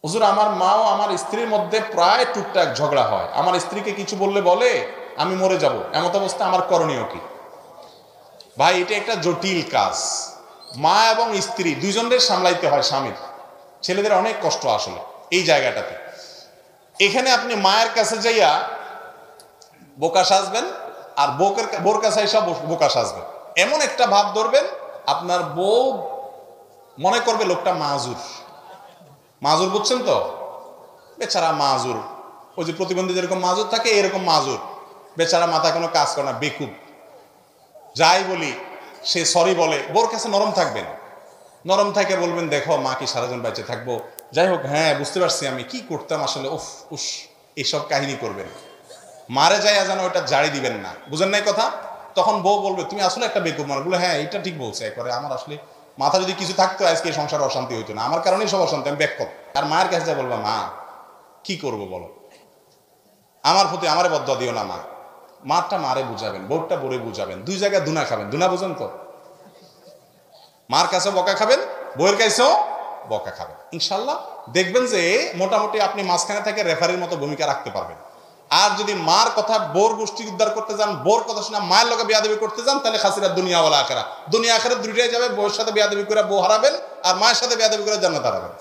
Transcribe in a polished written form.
হুজুর আমার মা ও আমার স্ত্রীর মধ্যে প্রায় টুকটাক ঝগড়া হয়, আমার স্ত্রীকে কিছু বললে বলে আমি মরে যাব, এমত অবস্থা আমার করণীয় কি? ভাই এটা একটা জটিল কাজ। মা এবং স্ত্রী দুইজনের সামলাইতে হয়, স্বামীর ছেলেদের অনেক কষ্ট আসলে এই জায়গাটাতে। এখানে আপনি মায়ের কাছে যাইয়া বোকা সাজবেন আর বোর কাছে এসে বোকা সাজবেন, এমন একটা ভাব ধরবেন আপনার বউ মনে করবে লোকটা মাজুর। মাজুর বুঝছেন তো? বেচারা মাজুর, ওই যে প্রতিবন্ধী যেরকম মাজুর থাকে এরকম মাজুর, বেচারা মাথায় কোনো কাজ করে না, বেকুব। যাই বলি সে সরি বলে, বোর কাছে নরম থাকবেন, নরম থাকে বলবেন দেখো মা কি সারাজন বেঁচে থাকবো, যাই হোক হ্যাঁ বুঝতে পারছি আমি কি করতাম আসলে, উফ উস, এইসব কাহিনী করবেন। মারে যায় যেন ওটা জারি দিবেন না, বুঝেন নাই কথা? তখন বউ বলবে তুমি আসলে একটা বেকুব মানুষ, বলে হ্যাঁ এটা ঠিক বলছে, একবারে আমার আসলে মাথা যদি কিছু থাকতো আজকে এই সংসারে অশান্তি হইতো না, আমার কারণেই সব অশান্তি, আমি ব্যাক করব। আর মায়ের কাছে যা বলবা মা কি করব বলো, আমার প্রতি আমারে বদয়া দিও না মা। মারটা মারে বুঝাবেন, বউটা বউরে বুঝাবেন, দুই জায়গায় দুনা খাবেন, দুনা বুঝেন তো? মার কাছে বকা খাবেন, বউয়ের কাছেও বকা খাবেন, ইনশাল্লাহ দেখবেন যে মোটামুটি আপনি মাঝখানে থেকে রেফারির মতো ভূমিকা রাখতে পারবেন। আর যদি মার কথা বোর গোষ্ঠী উদ্ধার করতে যান, বোর কথা শুনে মায়ের লোকে বেয়াদবি করতে যান, তাহলে খাসিরা দুনিয়া ওয়ালা আখেরা, দুনিয়া আখেরা দুইটাই যাবে, বউয়ের সাথে বেয়াদবি করে বউ হারাবেন আর মায়ের সাথে বেয়াদবি করে জান্নাত হারাবেন।